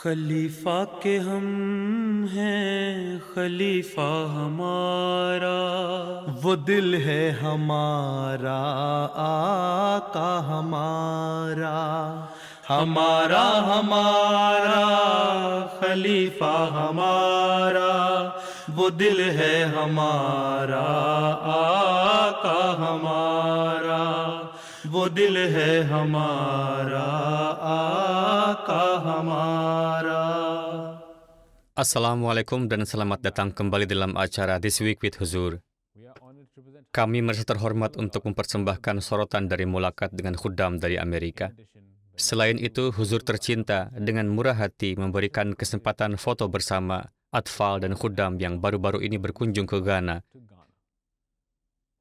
खलीफा के हम हैं खलीफा हमारा, वो दिल है हमारा आका हमारा, हमारा हमारा खलीफा हमारा, वो दिल है हमारा आका हमारा, वो दिल है हमारा आका हमारा. Assalamualaikum dan selamat datang kembali dalam acara This Week with Huzur. Kami merasa terhormat untuk mempersembahkan sorotan dari Mulakat dengan khuddam dari Amerika. Selain itu, Huzur tercinta dengan murah hati memberikan kesempatan foto bersama atfal dan khuddam yang baru-baru ini berkunjung ke Ghana.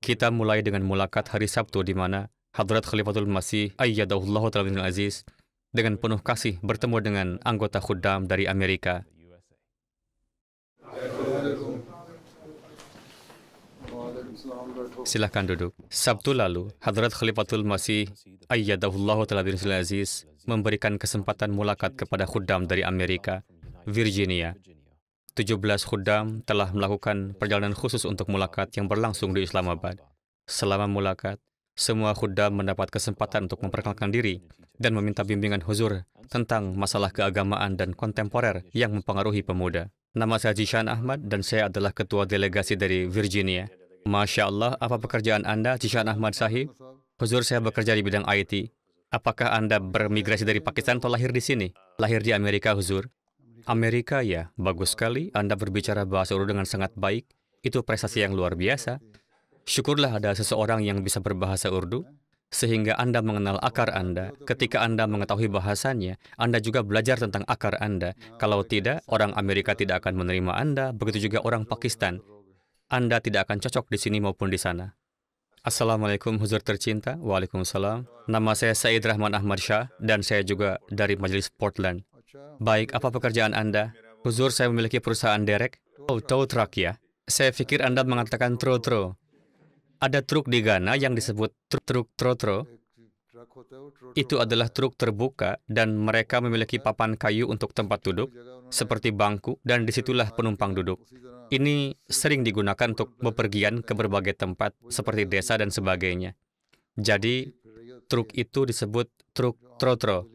Kita mulai dengan Mulakat hari Sabtu di mana Hadrat Khalifatul Masih Ayyadahullahu Ta'ala bin Aziz dengan penuh kasih bertemu dengan anggota khuddam dari Amerika. Silahkan duduk. Sabtu lalu, Hadrat Khalifatul Masih Ayyadahullahu Ta'ala bin Aziz memberikan kesempatan mulakat kepada khuddam dari Amerika, Virginia. 17 khuddam telah melakukan perjalanan khusus untuk mulakat yang berlangsung di Islamabad. Selama mulakat, semua khuddam mendapat kesempatan untuk memperkenalkan diri dan meminta bimbingan Huzur tentang masalah keagamaan dan kontemporer yang mempengaruhi pemuda. Nama saya Zishan Ahmad dan saya adalah ketua delegasi dari Virginia. Masya Allah, apa pekerjaan Anda, Zishan Ahmad Sahib? Huzur, saya bekerja di bidang IT. Apakah Anda bermigrasi dari Pakistan atau lahir di sini? Lahir di Amerika, Huzur. Amerika, ya. Bagus sekali. Anda berbicara bahasa Urdu dengan sangat baik. Itu prestasi yang luar biasa. Syukurlah ada seseorang yang bisa berbahasa Urdu, sehingga Anda mengenal akar Anda. Ketika Anda mengetahui bahasanya, Anda juga belajar tentang akar Anda. Kalau tidak, orang Amerika tidak akan menerima Anda, begitu juga orang Pakistan. Anda tidak akan cocok di sini maupun di sana. Assalamualaikum Huzur tercinta. Waalaikumsalam. Nama saya Said Rahman Ahmad Shah dan saya juga dari Majelis Portland. Baik, apa pekerjaan Anda? Huzur, saya memiliki perusahaan derek. Oh, tow truck ya. Saya pikir Anda mengatakan tro-tro. Ada truk di Ghana yang disebut truk tro-tro. Itu adalah truk terbuka dan mereka memiliki papan kayu untuk tempat duduk, seperti bangku, dan disitulah penumpang duduk. Ini sering digunakan untuk bepergian ke berbagai tempat, seperti desa dan sebagainya. Jadi, truk itu disebut truk tro-tro.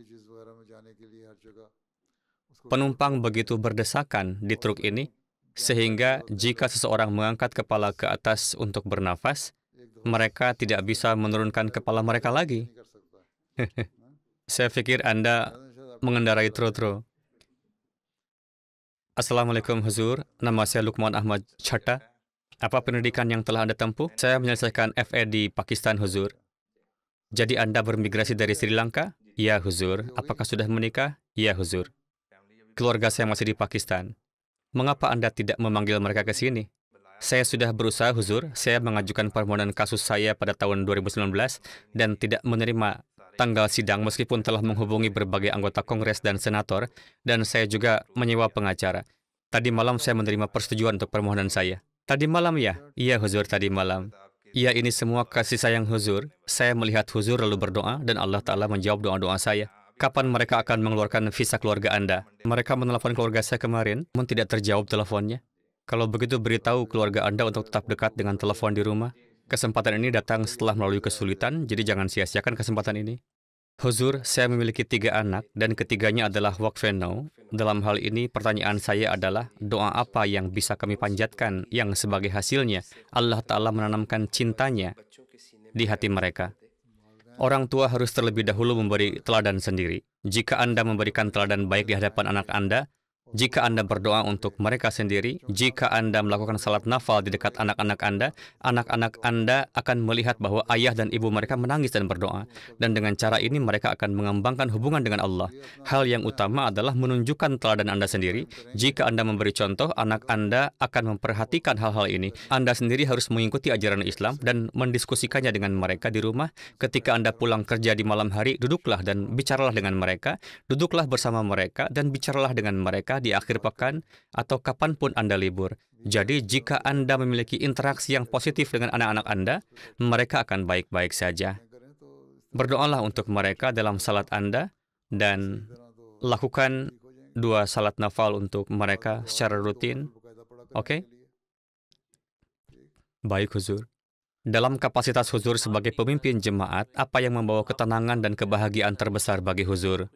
Penumpang begitu berdesakan di truk ini, sehingga jika seseorang mengangkat kepala ke atas untuk bernafas, mereka tidak bisa menurunkan kepala mereka lagi. Saya pikir Anda mengendarai tro-tro. Assalamualaikum Huzur, nama saya Lukman Ahmad Chatta. Apa pendidikan yang telah Anda tempuh? Saya menyelesaikan FE di Pakistan, Huzur. Jadi Anda bermigrasi dari Sri Lanka? Ya, Huzur. Apakah sudah menikah? Ya, Huzur. Keluarga saya masih di Pakistan. Mengapa Anda tidak memanggil mereka ke sini? Saya sudah berusaha, Huzur. Saya mengajukan permohonan kasus saya pada tahun 2019 dan tidak menerima tanggal sidang meskipun telah menghubungi berbagai anggota Kongres dan Senator, dan saya juga menyewa pengacara. Tadi malam saya menerima persetujuan untuk permohonan saya. Tadi malam ya? Iya, Huzur, tadi malam. Iya, ini semua kasih sayang Huzur. Saya melihat Huzur lalu berdoa dan Allah Ta'ala menjawab doa-doa saya. Kapan mereka akan mengeluarkan visa keluarga Anda? Mereka menelepon keluarga saya kemarin, namun tidak terjawab teleponnya. Kalau begitu, beritahu keluarga Anda untuk tetap dekat dengan telepon di rumah. Kesempatan ini datang setelah melalui kesulitan, jadi jangan sia-siakan kesempatan ini. Huzur, saya memiliki 3 anak, dan ketiganya adalah wakfenau. Dalam hal ini, pertanyaan saya adalah, doa apa yang bisa kami panjatkan yang sebagai hasilnya Allah Ta'ala menanamkan cintanya di hati mereka? Orang tua harus terlebih dahulu memberi teladan sendiri. Jika Anda memberikan teladan baik di hadapan anak Anda, jika Anda berdoa untuk mereka sendiri, jika Anda melakukan salat nafal di dekat anak-anak Anda akan melihat bahwa ayah dan ibu mereka menangis dan berdoa. Dan dengan cara ini mereka akan mengembangkan hubungan dengan Allah. Hal yang utama adalah menunjukkan teladan Anda sendiri. Jika Anda memberi contoh, anak Anda akan memperhatikan hal-hal ini. Anda sendiri harus mengikuti ajaran Islam dan mendiskusikannya dengan mereka di rumah. Ketika Anda pulang kerja di malam hari, duduklah dan bicaralah dengan mereka. Duduklah bersama mereka dan bicaralah dengan mereka di akhir pekan atau kapanpun Anda libur. Jadi, jika Anda memiliki interaksi yang positif dengan anak-anak Anda, mereka akan baik-baik saja. Berdoalah untuk mereka dalam salat Anda dan lakukan 2 salat nafal untuk mereka secara rutin. Oke? Baik, Huzur. Dalam kapasitas Huzur sebagai pemimpin jemaat, apa yang membawa ketenangan dan kebahagiaan terbesar bagi Huzur?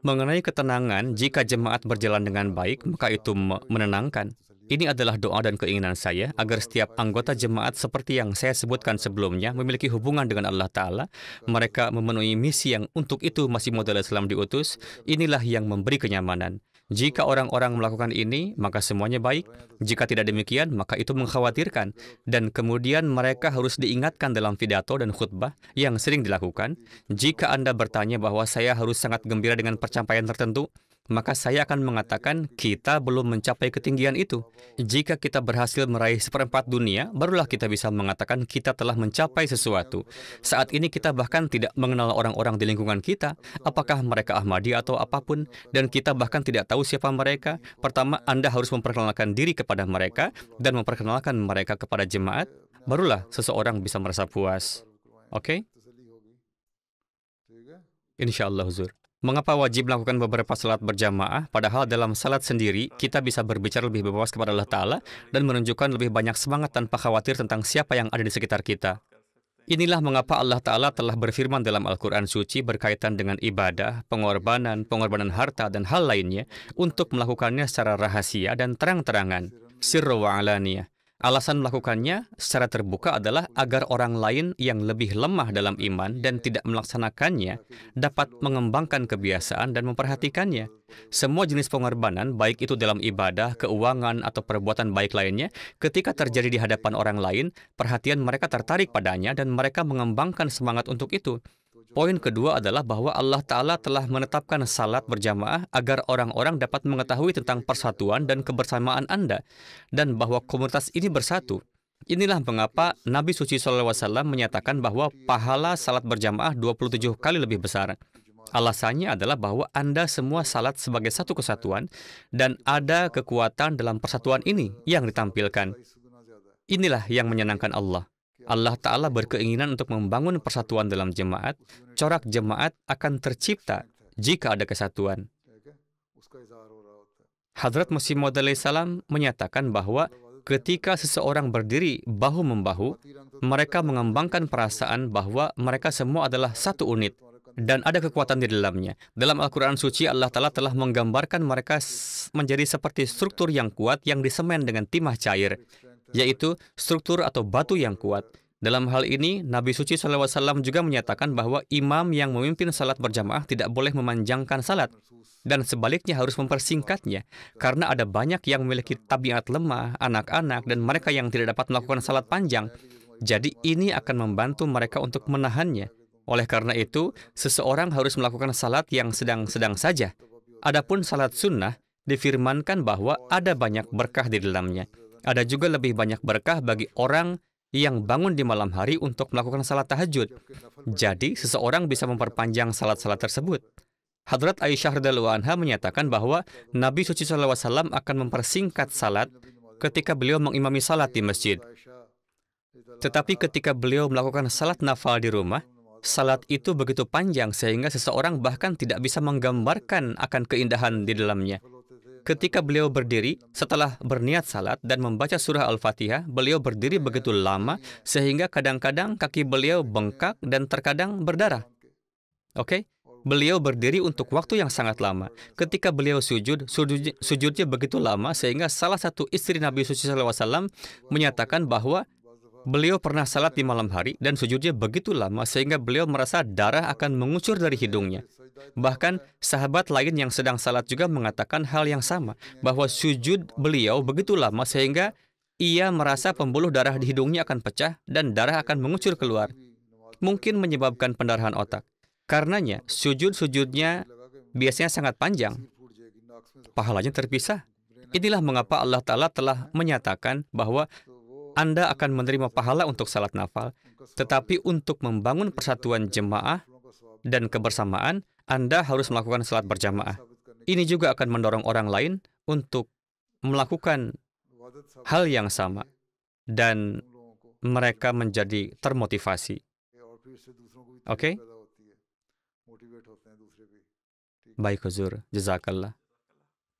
Mengenai ketenangan, jika jemaat berjalan dengan baik, maka itu menenangkan. Ini adalah doa dan keinginan saya agar setiap anggota jemaat seperti yang saya sebutkan sebelumnya memiliki hubungan dengan Allah Ta'ala. Mereka memenuhi misi yang untuk itu Masih Maud Islam diutus. Inilah yang memberi kenyamanan. Jika orang-orang melakukan ini, maka semuanya baik. Jika tidak demikian, maka itu mengkhawatirkan. Dan kemudian mereka harus diingatkan dalam pidato dan khutbah yang sering dilakukan. Jika Anda bertanya bahwa saya harus sangat gembira dengan pencapaian tertentu, maka saya akan mengatakan kita belum mencapai ketinggian itu. Jika kita berhasil meraih 1/4 dunia, barulah kita bisa mengatakan kita telah mencapai sesuatu. Saat ini kita bahkan tidak mengenal orang-orang di lingkungan kita, apakah mereka Ahmadi atau apapun, dan kita bahkan tidak tahu siapa mereka. Pertama, Anda harus memperkenalkan diri kepada mereka dan memperkenalkan mereka kepada jemaat, barulah seseorang bisa merasa puas. Oke? Insya Allah, Huzur. Mengapa wajib melakukan beberapa salat berjamaah, padahal dalam salat sendiri kita bisa berbicara lebih bebas kepada Allah Ta'ala dan menunjukkan lebih banyak semangat tanpa khawatir tentang siapa yang ada di sekitar kita. Inilah mengapa Allah Ta'ala telah berfirman dalam Al-Quran Suci berkaitan dengan ibadah, pengorbanan harta, dan hal lainnya untuk melakukannya secara rahasia dan terang-terangan, sirru wa alaniyah. Alasan melakukannya secara terbuka adalah agar orang lain yang lebih lemah dalam iman dan tidak melaksanakannya dapat mengembangkan kebiasaan dan memperhatikannya. Semua jenis pengorbanan, baik itu dalam ibadah, keuangan, atau perbuatan baik lainnya, ketika terjadi di hadapan orang lain, perhatian mereka tertarik padanya dan mereka mengembangkan semangat untuk itu. Poin kedua adalah bahwa Allah Ta'ala telah menetapkan salat berjamaah agar orang-orang dapat mengetahui tentang persatuan dan kebersamaan Anda, dan bahwa komunitas ini bersatu. Inilah mengapa Nabi Suci SAW menyatakan bahwa pahala salat berjamaah 27 kali lebih besar. Alasannya adalah bahwa Anda semua salat sebagai satu kesatuan, dan ada kekuatan dalam persatuan ini yang ditampilkan. Inilah yang menyenangkan Allah. Allah Ta'ala berkeinginan untuk membangun persatuan dalam jemaat. Corak jemaat akan tercipta jika ada kesatuan. Hadrat Masih Maud salam menyatakan bahwa ketika seseorang berdiri bahu-membahu, mereka mengembangkan perasaan bahwa mereka semua adalah satu unit dan ada kekuatan di dalamnya. Dalam Al-Quran Suci, Allah Ta'ala telah menggambarkan mereka menjadi seperti struktur yang kuat yang disemen dengan timah cair, yaitu struktur atau batu yang kuat. Dalam hal ini, Nabi Suci SAW juga menyatakan bahwa imam yang memimpin salat berjamaah tidak boleh memanjangkan salat, dan sebaliknya harus mempersingkatnya, karena ada banyak yang memiliki tabiat lemah, anak-anak, dan mereka yang tidak dapat melakukan salat panjang. Jadi ini akan membantu mereka untuk menahannya. Oleh karena itu, seseorang harus melakukan salat yang sedang-sedang saja. Adapun salat sunnah, difirmankan bahwa ada banyak berkah di dalamnya. Ada juga lebih banyak berkah bagi orang yang bangun di malam hari untuk melakukan salat tahajud. Jadi, seseorang bisa memperpanjang salat-salat tersebut. Hadrat Aisyah radhiyallahu anha menyatakan bahwa Nabi Suci SAW akan mempersingkat salat ketika beliau mengimami salat di masjid. Tetapi ketika beliau melakukan salat nafal di rumah, salat itu begitu panjang sehingga seseorang bahkan tidak bisa menggambarkan akan keindahan di dalamnya. Ketika beliau berdiri, setelah berniat salat dan membaca surah Al-Fatihah, beliau berdiri begitu lama sehingga kadang-kadang kaki beliau bengkak dan terkadang berdarah. Oke? Beliau berdiri untuk waktu yang sangat lama. Ketika beliau sujudnya begitu lama sehingga salah satu istri Nabi Suci SAW menyatakan bahwa beliau pernah salat di malam hari dan sujudnya begitu lama sehingga beliau merasa darah akan mengucur dari hidungnya. Bahkan sahabat lain yang sedang salat juga mengatakan hal yang sama, bahwa sujud beliau begitu lama sehingga ia merasa pembuluh darah di hidungnya akan pecah dan darah akan mengucur keluar. Mungkin menyebabkan pendarahan otak. Karenanya, sujud-sujudnya biasanya sangat panjang. Pahalanya terpisah. Inilah mengapa Allah Ta'ala telah menyatakan bahwa Anda akan menerima pahala untuk salat nafal, tetapi untuk membangun persatuan jemaah dan kebersamaan, Anda harus melakukan salat berjamaah. Ini juga akan mendorong orang lain untuk melakukan hal yang sama, dan mereka menjadi termotivasi. Oke? Baik, Huzur. Jazakallah.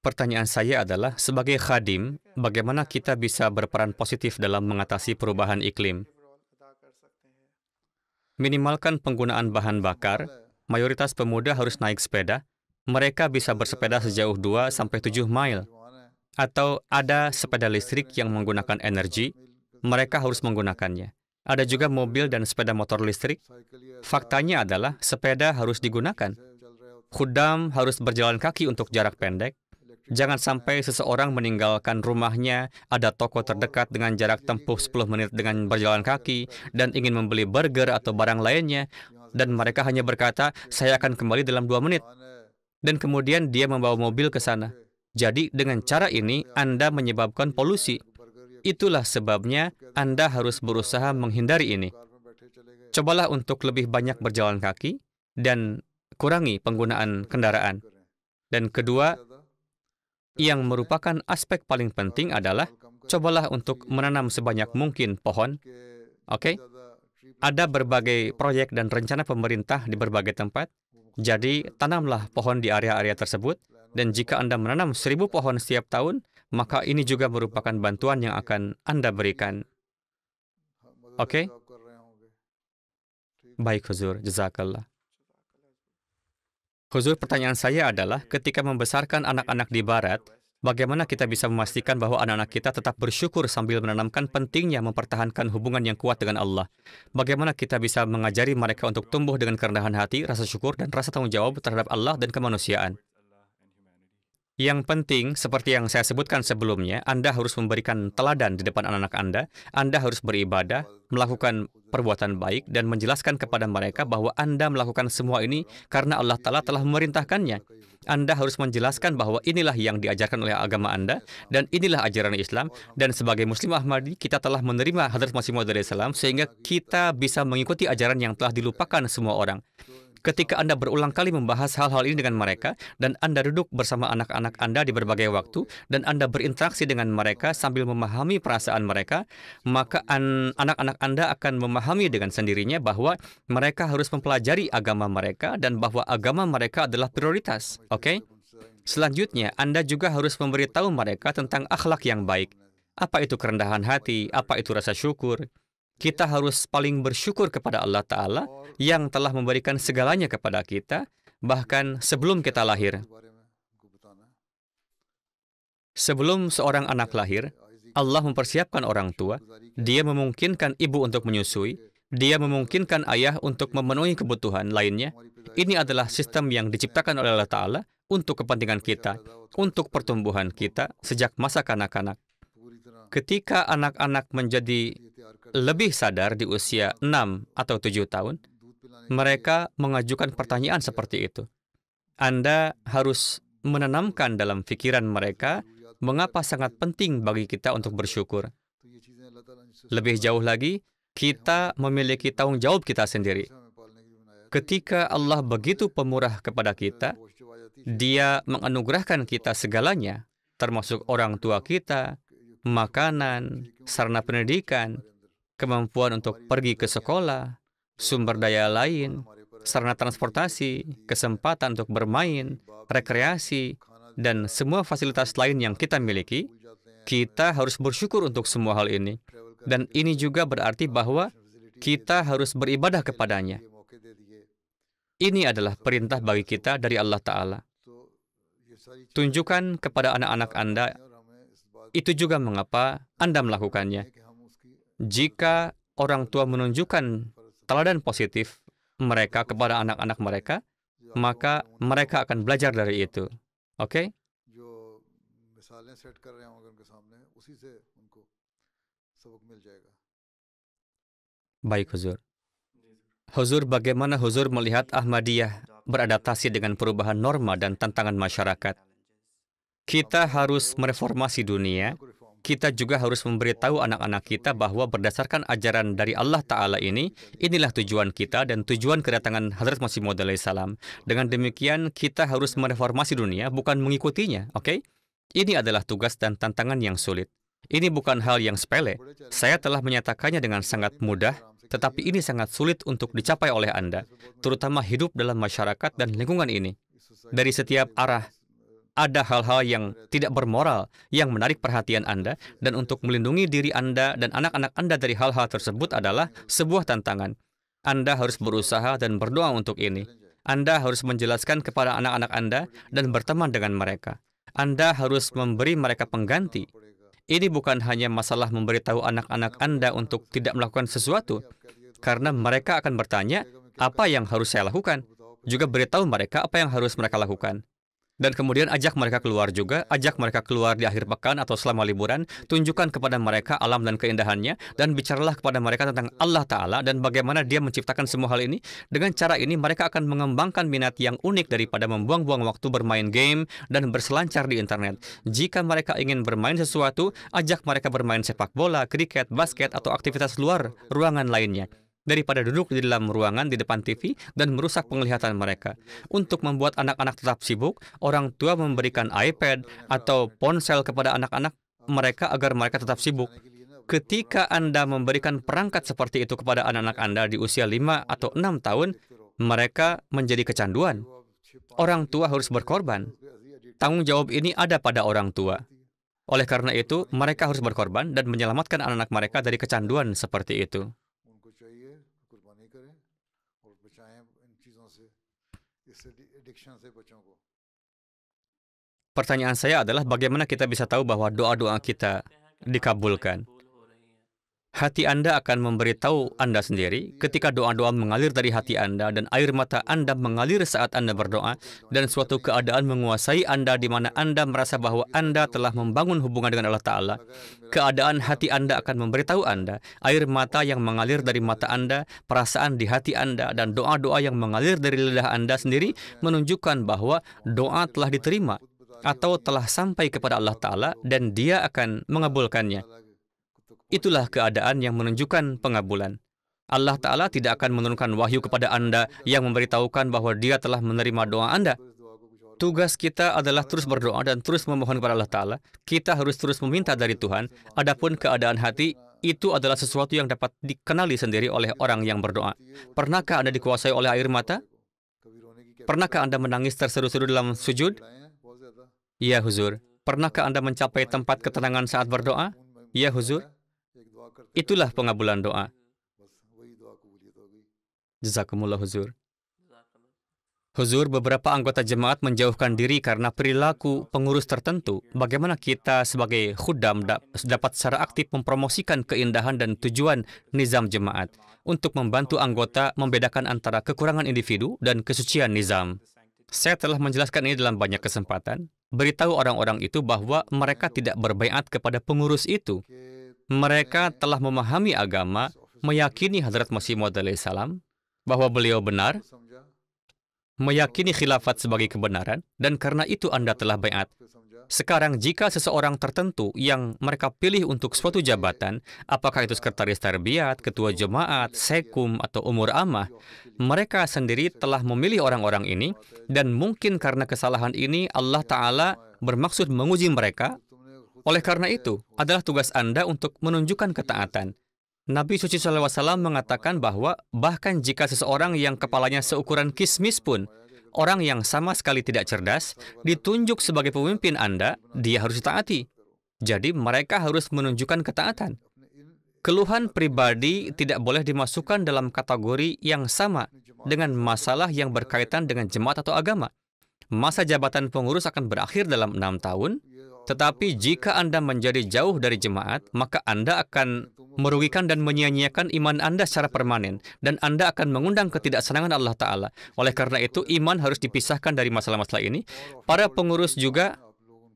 Pertanyaan saya adalah, sebagai khadim, bagaimana kita bisa berperan positif dalam mengatasi perubahan iklim? Minimalkan penggunaan bahan bakar, mayoritas pemuda harus naik sepeda, mereka bisa bersepeda sejauh 2-7 mil. Atau ada sepeda listrik yang menggunakan energi, mereka harus menggunakannya. Ada juga mobil dan sepeda motor listrik. Faktanya adalah sepeda harus digunakan. Khuddam harus berjalan kaki untuk jarak pendek. Jangan sampai seseorang meninggalkan rumahnya, ada toko terdekat dengan jarak tempuh 10 menit dengan berjalan kaki, dan ingin membeli burger atau barang lainnya, dan mereka hanya berkata, saya akan kembali dalam 2 menit. Dan kemudian dia membawa mobil ke sana. Jadi, dengan cara ini, Anda menyebabkan polusi. Itulah sebabnya Anda harus berusaha menghindari ini. Cobalah untuk lebih banyak berjalan kaki dan kurangi penggunaan kendaraan. Dan kedua, yang merupakan aspek paling penting adalah cobalah untuk menanam sebanyak mungkin pohon. Oke? Ada berbagai proyek dan rencana pemerintah di berbagai tempat. Jadi, tanamlah pohon di area-area tersebut. Dan jika Anda menanam 1000 pohon setiap tahun, maka ini juga merupakan bantuan yang akan Anda berikan. Oke? Baik, Huzur. Jazakallah. Huzur, pertanyaan saya adalah, ketika membesarkan anak-anak di Barat, bagaimana kita bisa memastikan bahwa anak-anak kita tetap bersyukur sambil menanamkan pentingnya mempertahankan hubungan yang kuat dengan Allah? Bagaimana kita bisa mengajari mereka untuk tumbuh dengan kerendahan hati, rasa syukur, dan rasa tanggung jawab terhadap Allah dan kemanusiaan? Yang penting, seperti yang saya sebutkan sebelumnya, Anda harus memberikan teladan di depan anak-anak Anda. Anda harus beribadah, melakukan perbuatan baik, dan menjelaskan kepada mereka bahwa Anda melakukan semua ini karena Allah Ta'ala telah memerintahkannya. Anda harus menjelaskan bahwa inilah yang diajarkan oleh agama Anda, dan inilah ajaran Islam, dan sebagai Muslim Ahmadi, kita telah menerima Hadrat Masih Maud SAW, sehingga kita bisa mengikuti ajaran yang telah dilupakan semua orang. Ketika Anda berulang kali membahas hal-hal ini dengan mereka, dan Anda duduk bersama anak-anak Anda di berbagai waktu, dan Anda berinteraksi dengan mereka sambil memahami perasaan mereka, maka anak-anak Anda akan memahami dengan sendirinya bahwa mereka harus mempelajari agama mereka, dan bahwa agama mereka adalah prioritas. Oke? Selanjutnya, Anda juga harus memberitahu mereka tentang akhlak yang baik. Apa itu kerendahan hati? Apa itu rasa syukur? Kita harus paling bersyukur kepada Allah Ta'ala yang telah memberikan segalanya kepada kita, bahkan sebelum kita lahir. Sebelum seorang anak lahir, Allah mempersiapkan orang tua, Dia memungkinkan ibu untuk menyusui, Dia memungkinkan ayah untuk memenuhi kebutuhan lainnya. Ini adalah sistem yang diciptakan oleh Allah Ta'ala untuk kepentingan kita, untuk pertumbuhan kita sejak masa kanak-kanak. Ketika anak-anak menjadi lebih sadar di usia 6 atau 7 tahun, mereka mengajukan pertanyaan seperti itu. Anda harus menanamkan dalam pikiran mereka mengapa sangat penting bagi kita untuk bersyukur. Lebih jauh lagi, kita memiliki tanggung jawab kita sendiri. Ketika Allah begitu pemurah kepada kita, Dia menganugerahkan kita segalanya, termasuk orang tua kita, makanan, sarana pendidikan, kemampuan untuk pergi ke sekolah, sumber daya lain, sarana transportasi, kesempatan untuk bermain, rekreasi, dan semua fasilitas lain yang kita miliki. Kita harus bersyukur untuk semua hal ini. Dan ini juga berarti bahwa kita harus beribadah kepadanya. Ini adalah perintah bagi kita dari Allah Ta'ala. Tunjukkan kepada anak-anak Anda, itu juga mengapa Anda melakukannya. Jika orang tua menunjukkan teladan positif mereka kepada anak-anak mereka, maka mereka akan belajar dari itu. Oke? Baik, Huzur. Huzur, bagaimana Huzur melihat Ahmadiyah beradaptasi dengan perubahan norma dan tantangan masyarakat? Kita harus mereformasi dunia. Kita juga harus memberitahu anak-anak kita bahwa berdasarkan ajaran dari Allah Ta'ala ini, inilah tujuan kita dan tujuan kedatangan Hadrat Masih Maud alaihissalam. Dengan demikian, kita harus mereformasi dunia, bukan mengikutinya. Oke? Ini adalah tugas dan tantangan yang sulit. Ini bukan hal yang sepele. Saya telah menyatakannya dengan sangat mudah, tetapi ini sangat sulit untuk dicapai oleh Anda, terutama hidup dalam masyarakat dan lingkungan ini. Dari setiap arah, ada hal-hal yang tidak bermoral yang menarik perhatian Anda, dan untuk melindungi diri Anda dan anak-anak Anda dari hal-hal tersebut adalah sebuah tantangan. Anda harus berusaha dan berdoa untuk ini. Anda harus menjelaskan kepada anak-anak Anda dan berteman dengan mereka. Anda harus memberi mereka pengganti. Ini bukan hanya masalah memberitahu anak-anak Anda untuk tidak melakukan sesuatu, karena mereka akan bertanya, apa yang harus saya lakukan? Juga beritahu mereka apa yang harus mereka lakukan. Dan kemudian ajak mereka keluar juga, ajak mereka keluar di akhir pekan atau selama liburan, tunjukkan kepada mereka alam dan keindahannya, dan bicaralah kepada mereka tentang Allah Ta'ala dan bagaimana Dia menciptakan semua hal ini. Dengan cara ini, mereka akan mengembangkan minat yang unik daripada membuang-buang waktu bermain game dan berselancar di internet. Jika mereka ingin bermain sesuatu, ajak mereka bermain sepak bola, kriket, basket, atau aktivitas luar ruangan lainnya, daripada duduk di dalam ruangan di depan TV dan merusak penglihatan mereka. Untuk membuat anak-anak tetap sibuk, orang tua memberikan iPad atau ponsel kepada anak-anak mereka agar mereka tetap sibuk. Ketika Anda memberikan perangkat seperti itu kepada anak-anak Anda di usia 5 atau 6 tahun, mereka menjadi kecanduan. Orang tua harus berkorban. Tanggung jawab ini ada pada orang tua. Oleh karena itu, mereka harus berkorban dan menyelamatkan anak-anak mereka dari kecanduan seperti itu. Pertanyaan saya adalah bagaimana kita bisa tahu bahwa doa-doa kita dikabulkan? Hati Anda akan memberitahu Anda sendiri ketika doa-doa mengalir dari hati Anda dan air mata Anda mengalir saat Anda berdoa, dan suatu keadaan menguasai Anda di mana Anda merasa bahwa Anda telah membangun hubungan dengan Allah Ta'ala. Keadaan hati Anda akan memberitahu Anda, air mata yang mengalir dari mata Anda, perasaan di hati Anda, dan doa-doa yang mengalir dari lidah Anda sendiri menunjukkan bahwa doa telah diterima atau telah sampai kepada Allah Ta'ala dan Dia akan mengabulkannya. Itulah keadaan yang menunjukkan pengabulan. Allah Ta'ala tidak akan menurunkan wahyu kepada Anda yang memberitahukan bahwa Dia telah menerima doa Anda. Tugas kita adalah terus berdoa dan terus memohon kepada Allah Ta'ala. Kita harus terus meminta dari Tuhan. Adapun keadaan hati, itu adalah sesuatu yang dapat dikenali sendiri oleh orang yang berdoa. Pernahkah Anda dikuasai oleh air mata? Pernahkah Anda menangis terseru-seru dalam sujud? Ya, Huzur. Pernahkah Anda mencapai tempat ketenangan saat berdoa? Ya, Huzur. Itulah pengabulan doa. Jazakumullah, Huzur. Huzur, beberapa anggota jemaat menjauhkan diri karena perilaku pengurus tertentu. Bagaimana kita sebagai khuddam dapat secara aktif mempromosikan keindahan dan tujuan nizam jemaat untuk membantu anggota membedakan antara kekurangan individu dan kesucian nizam? Saya telah menjelaskan ini dalam banyak kesempatan. Beritahu orang-orang itu bahwa mereka tidak berbaiat kepada pengurus itu. Mereka telah memahami agama, meyakini Hadrat Masih Maud alaihissalam, bahwa beliau benar, meyakini khilafat sebagai kebenaran, dan karena itu Anda telah baiat. Sekarang, jika seseorang tertentu yang mereka pilih untuk suatu jabatan, apakah itu sekretaris tarbiyat, ketua jemaat, sekum, atau umur amah, mereka sendiri telah memilih orang-orang ini, dan mungkin karena kesalahan ini, Allah Ta'ala bermaksud menguji mereka. Oleh karena itu, adalah tugas Anda untuk menunjukkan ketaatan. Nabi Suci SAW mengatakan bahwa bahkan jika seseorang yang kepalanya seukuran kismis pun, orang yang sama sekali tidak cerdas, ditunjuk sebagai pemimpin Anda, dia harus ditaati. Jadi mereka harus menunjukkan ketaatan. Keluhan pribadi tidak boleh dimasukkan dalam kategori yang sama dengan masalah yang berkaitan dengan jemaat atau agama. Masa jabatan pengurus akan berakhir dalam 6 tahun, tetapi jika Anda menjadi jauh dari jemaat, maka Anda akan merugikan dan menyia-nyiakan iman Anda secara permanen, dan Anda akan mengundang ketidaksenangan Allah Ta'ala. Oleh karena itu, iman harus dipisahkan dari masalah-masalah ini. Para pengurus juga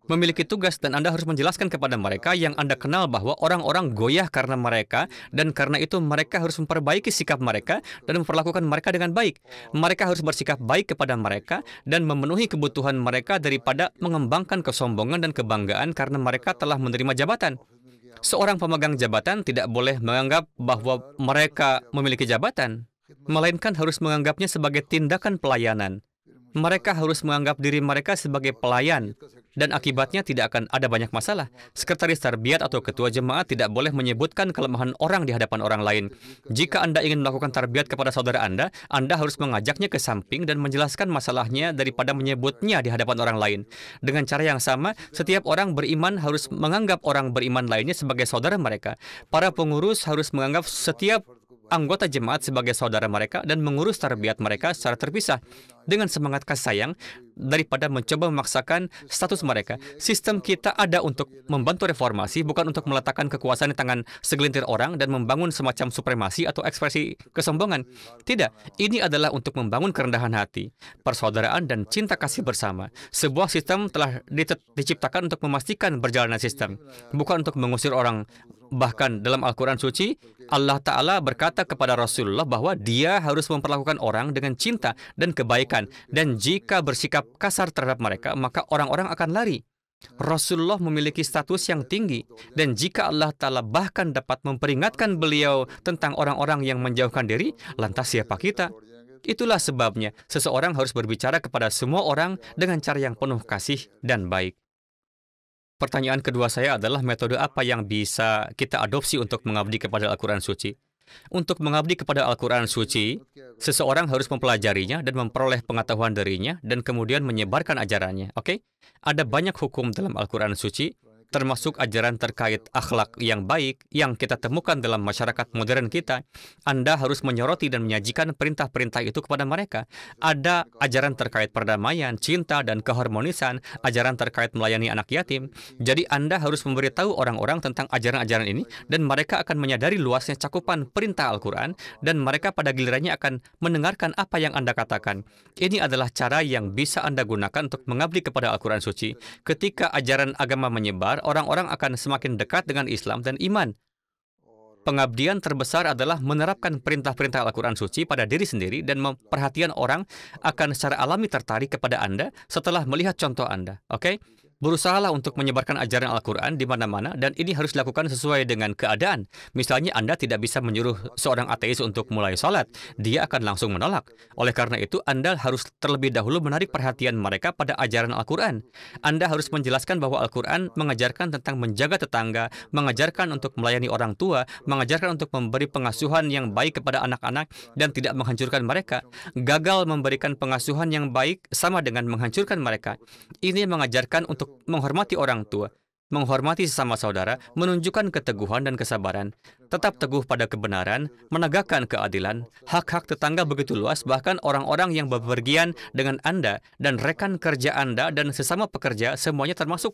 memiliki tugas, dan Anda harus menjelaskan kepada mereka yang Anda kenal bahwa orang-orang goyah karena mereka, dan karena itu mereka harus memperbaiki sikap mereka dan memperlakukan mereka dengan baik. Mereka harus bersikap baik kepada mereka dan memenuhi kebutuhan mereka daripada mengembangkan kesombongan dan kebanggaan karena mereka telah menerima jabatan. Seorang pemegang jabatan tidak boleh menganggap bahwa mereka memiliki jabatan, melainkan harus menganggapnya sebagai tindakan pelayanan. Mereka harus menganggap diri mereka sebagai pelayan, dan akibatnya tidak akan ada banyak masalah. Sekretaris tarbiyat atau ketua jemaat tidak boleh menyebutkan kelemahan orang di hadapan orang lain. Jika Anda ingin melakukan tarbiyat kepada saudara Anda harus mengajaknya ke samping dan menjelaskan masalahnya daripada menyebutnya di hadapan orang lain. Dengan cara yang sama, setiap orang beriman harus menganggap orang beriman lainnya sebagai saudara mereka. Para pengurus harus menganggap setiap anggota jemaat sebagai saudara mereka dan mengurus tarbiyat mereka secara terpisah dengan semangat kasih sayang daripada mencoba memaksakan status mereka. Sistem kita ada untuk membantu reformasi, bukan untuk meletakkan kekuasaan di tangan segelintir orang dan membangun semacam supremasi atau ekspresi kesombongan. Tidak, ini adalah untuk membangun kerendahan hati, persaudaraan, dan cinta kasih bersama. Sebuah sistem telah diciptakan untuk memastikan berjalannya sistem, bukan untuk mengusir orang. Bahkan dalam Al-Quran suci, Allah Ta'ala berkata kepada Rasulullah bahwa dia harus memperlakukan orang dengan cinta dan kebaikan. Dan jika bersikap kasar terhadap mereka, maka orang-orang akan lari. Rasulullah memiliki status yang tinggi. Dan jika Allah Ta'ala bahkan dapat memperingatkan beliau tentang orang-orang yang menjauhkan diri, lantas siapa kita? Itulah sebabnya seseorang harus berbicara kepada semua orang dengan cara yang penuh kasih dan baik. Pertanyaan kedua saya adalah metode apa yang bisa kita adopsi untuk mengabdi kepada Al-Quran Suci? Untuk mengabdi kepada Al-Quran Suci, seseorang harus mempelajarinya dan memperoleh pengetahuan darinya dan kemudian menyebarkan ajarannya. Oke? Ada banyak hukum dalam Al-Quran Suci, termasuk ajaran terkait akhlak yang baik yang kita temukan dalam masyarakat modern kita. Anda harus menyoroti dan menyajikan perintah-perintah itu kepada mereka. Ada ajaran terkait perdamaian, cinta, dan keharmonisan, ajaran terkait melayani anak yatim. Jadi Anda harus memberitahu orang-orang tentang ajaran-ajaran ini, dan mereka akan menyadari luasnya cakupan perintah Al-Quran, dan mereka pada gilirannya akan mendengarkan apa yang Anda katakan. Ini adalah cara yang bisa Anda gunakan untuk mengabdi kepada Al-Quran Suci. Ketika ajaran agama menyebar, orang-orang akan semakin dekat dengan Islam dan iman. Pengabdian terbesar adalah menerapkan perintah-perintah Al-Quran Suci pada diri sendiri dan perhatian orang akan secara alami tertarik kepada Anda setelah melihat contoh Anda. Oke? Berusahalah untuk menyebarkan ajaran Al-Quran di mana-mana, dan ini harus dilakukan sesuai dengan keadaan. Misalnya, Anda tidak bisa menyuruh seorang ateis untuk mulai sholat. Dia akan langsung menolak. Oleh karena itu, Anda harus terlebih dahulu menarik perhatian mereka pada ajaran Al-Quran. Anda harus menjelaskan bahwa Al-Quran mengajarkan tentang menjaga tetangga, mengajarkan untuk melayani orang tua, mengajarkan untuk memberi pengasuhan yang baik kepada anak-anak, dan tidak menghancurkan mereka. Gagal memberikan pengasuhan yang baik sama dengan menghancurkan mereka. Ini mengajarkan untuk menghormati orang tua, menghormati sesama saudara, menunjukkan keteguhan dan kesabaran, tetap teguh pada kebenaran, menegakkan keadilan. Hak-hak tetangga begitu luas, bahkan orang-orang yang bepergian dengan Anda dan rekan kerja Anda dan sesama pekerja, semuanya termasuk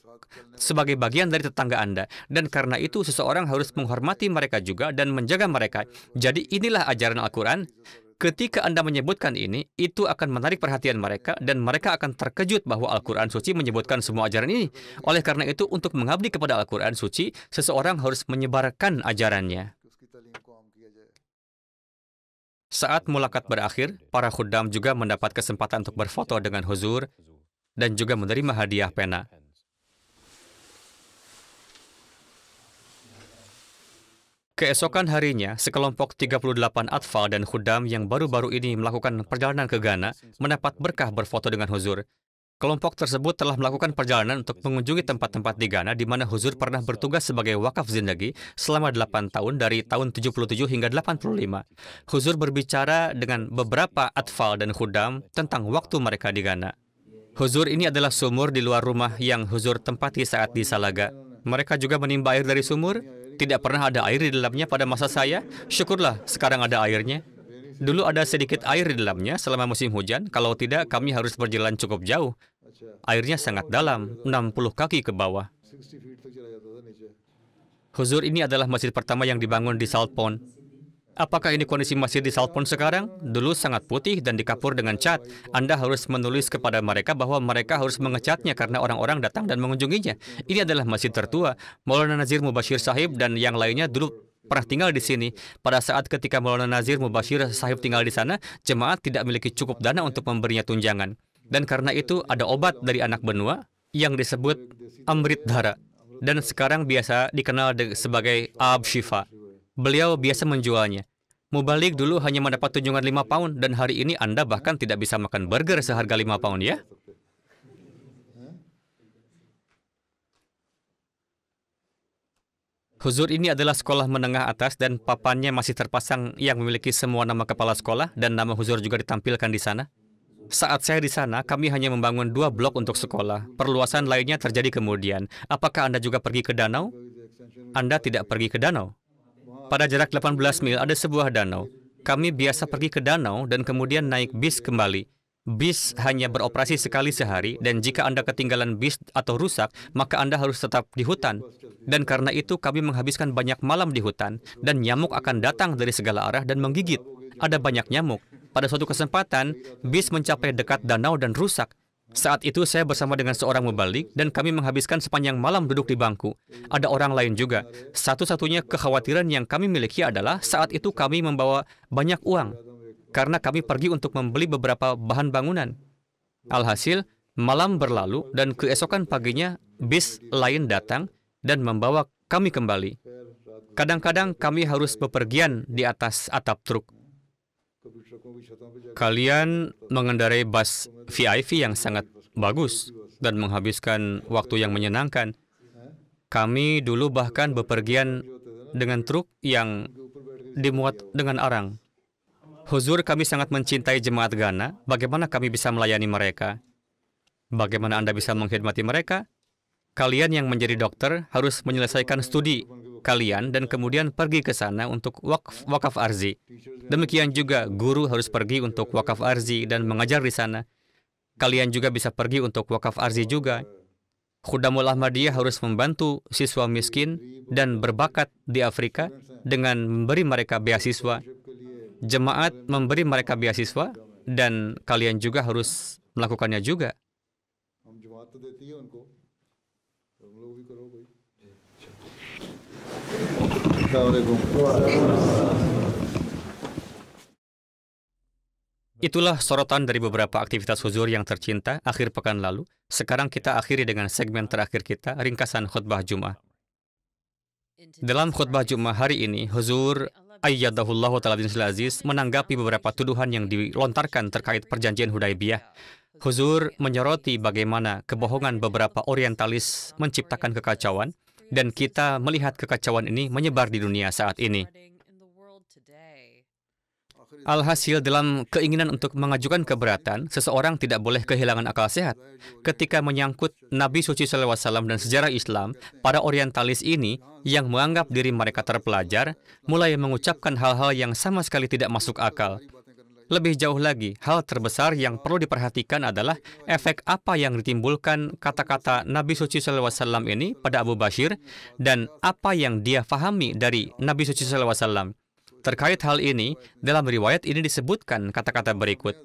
sebagai bagian dari tetangga Anda. Dan karena itu, seseorang harus menghormati mereka juga dan menjaga mereka. Jadi inilah ajaran Al-Quran. Ketika Anda menyebutkan ini, itu akan menarik perhatian mereka, dan mereka akan terkejut bahwa Al-Quran Suci menyebutkan semua ajaran ini. Oleh karena itu, untuk mengabdi kepada Al-Quran Suci, seseorang harus menyebarkan ajarannya. Saat mulakat berakhir, para khuddam juga mendapat kesempatan untuk berfoto dengan huzur dan juga menerima hadiah pena. Keesokan harinya, sekelompok 38 atfal dan khuddam yang baru-baru ini melakukan perjalanan ke Ghana mendapat berkah berfoto dengan huzur. Kelompok tersebut telah melakukan perjalanan untuk mengunjungi tempat-tempat di Ghana di mana huzur pernah bertugas sebagai wakaf zindagi selama 8 tahun dari tahun 77 hingga 85. Huzur berbicara dengan beberapa atfal dan khuddam tentang waktu mereka di Ghana. Huzur ini adalah sumur di luar rumah yang huzur tempati saat di Salaga. Mereka juga menimba air dari sumur. Tidak pernah ada air di dalamnya pada masa saya. Syukurlah, sekarang ada airnya. Dulu ada sedikit air di dalamnya selama musim hujan. Kalau tidak, kami harus berjalan cukup jauh. Airnya sangat dalam, 60 kaki ke bawah. Huzur ini adalah masjid pertama yang dibangun di South Pond. Apakah ini kondisi masjid di South Pond sekarang? Dulu sangat putih dan dikapur dengan cat. Anda harus menulis kepada mereka bahwa mereka harus mengecatnya karena orang-orang datang dan mengunjunginya. Ini adalah masjid tertua. Maulana Nazir Mubashir Sahib dan yang lainnya dulu pernah tinggal di sini. Pada saat ketika Maulana Nazir Mubashir Sahib tinggal di sana, jemaat tidak memiliki cukup dana untuk memberinya tunjangan. Dan karena itu ada obat dari anak benua yang disebut Amrit Dhara. Dan sekarang biasa dikenal sebagai Ab Shifa. Beliau biasa menjualnya. Mubalik dulu hanya mendapat tunjangan 5 pound dan hari ini Anda bahkan tidak bisa makan burger seharga 5 pound ya. Huzur ini adalah sekolah menengah atas dan papannya masih terpasang yang memiliki semua nama kepala sekolah dan nama Huzur juga ditampilkan di sana. Saat saya di sana, kami hanya membangun 2 blok untuk sekolah. Perluasan lainnya terjadi kemudian. Apakah Anda juga pergi ke danau? Anda tidak pergi ke danau. Pada jarak 18 mil ada sebuah danau. Kami biasa pergi ke danau dan kemudian naik bis kembali. Bis hanya beroperasi sekali sehari dan jika Anda ketinggalan bis atau rusak, maka Anda harus tetap di hutan. Dan karena itu kami menghabiskan banyak malam di hutan dan nyamuk akan datang dari segala arah dan menggigit. Ada banyak nyamuk. Pada suatu kesempatan, bis mencapai dekat danau dan rusak. Saat itu saya bersama dengan seorang mubalik dan kami menghabiskan sepanjang malam duduk di bangku. Ada orang lain juga. Satu-satunya kekhawatiran yang kami miliki adalah saat itu kami membawa banyak uang karena kami pergi untuk membeli beberapa bahan bangunan. Alhasil, malam berlalu dan keesokan paginya bis lain datang dan membawa kami kembali. Kadang-kadang kami harus bepergian di atas atap truk. Kalian mengendarai bus VIP yang sangat bagus dan menghabiskan waktu yang menyenangkan. Kami dulu bahkan bepergian dengan truk yang dimuat dengan arang. Huzur, kami sangat mencintai jemaat Ghana. Bagaimana kami bisa melayani mereka? Bagaimana Anda bisa mengkhidmati mereka? Kalian yang menjadi dokter harus menyelesaikan studi kalian dan kemudian pergi ke sana untuk wakaf arzi. Demikian juga guru harus pergi untuk wakaf arzi dan mengajar di sana. Kalian juga bisa pergi untuk wakaf arzi juga. Khudamul Ahmadiyah harus membantu siswa miskin dan berbakat di Afrika dengan memberi mereka beasiswa. Jemaat memberi mereka beasiswa dan kalian juga harus melakukannya juga. Itulah sorotan dari beberapa aktivitas Huzur yang tercinta akhir pekan lalu. Sekarang kita akhiri dengan segmen terakhir kita, ringkasan khutbah Jumat. Dalam khutbah Jumat hari ini, Huzur Ayyadahullahu ta'ala bin Aziz menanggapi beberapa tuduhan yang dilontarkan terkait perjanjian Hudaibiyah. Huzur menyoroti bagaimana kebohongan beberapa orientalis menciptakan kekacauan dan kita melihat kekacauan ini menyebar di dunia saat ini. Alhasil, dalam keinginan untuk mengajukan keberatan, seseorang tidak boleh kehilangan akal sehat. Ketika menyangkut Nabi Suci SAW dan sejarah Islam, para orientalis ini yang menganggap diri mereka terpelajar, mulai mengucapkan hal-hal yang sama sekali tidak masuk akal. Lebih jauh lagi, hal terbesar yang perlu diperhatikan adalah efek apa yang ditimbulkan kata-kata Nabi Suci SAW ini pada Abu Bashir dan apa yang dia fahami dari Nabi Suci SAW. Terkait hal ini, dalam riwayat ini disebutkan kata-kata berikut.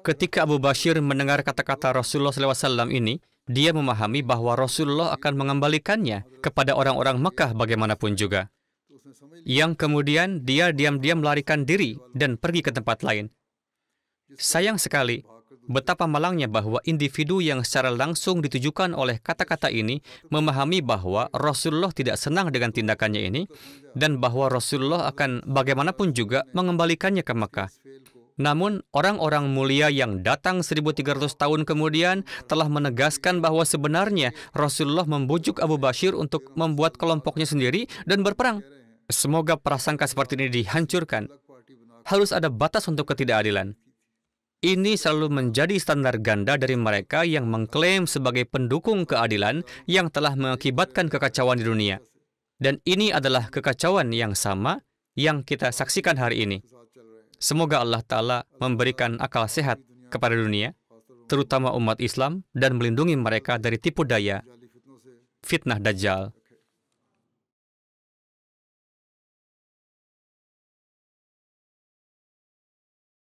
Ketika Abu Bashir mendengar kata-kata Rasulullah SAW ini, dia memahami bahwa Rasulullah akan mengembalikannya kepada orang-orang Mekah bagaimanapun juga. Yang kemudian dia diam-diam melarikan diri dan pergi ke tempat lain. Sayang sekali, betapa malangnya bahwa individu yang secara langsung ditujukan oleh kata-kata ini memahami bahwa Rasulullah tidak senang dengan tindakannya ini dan bahwa Rasulullah akan bagaimanapun juga mengembalikannya ke Mekah. Namun, orang-orang mulia yang datang 1300 tahun kemudian telah menegaskan bahwa sebenarnya Rasulullah membujuk Abu Bashir untuk membuat kelompoknya sendiri dan berperang. Semoga prasangka seperti ini dihancurkan. Harus ada batas untuk ketidakadilan. Ini selalu menjadi standar ganda dari mereka yang mengklaim sebagai pendukung keadilan yang telah mengakibatkan kekacauan di dunia. Dan ini adalah kekacauan yang sama yang kita saksikan hari ini. Semoga Allah Ta'ala memberikan akal sehat kepada dunia, terutama umat Islam, dan melindungi mereka dari tipu daya, fitnah Dajjal.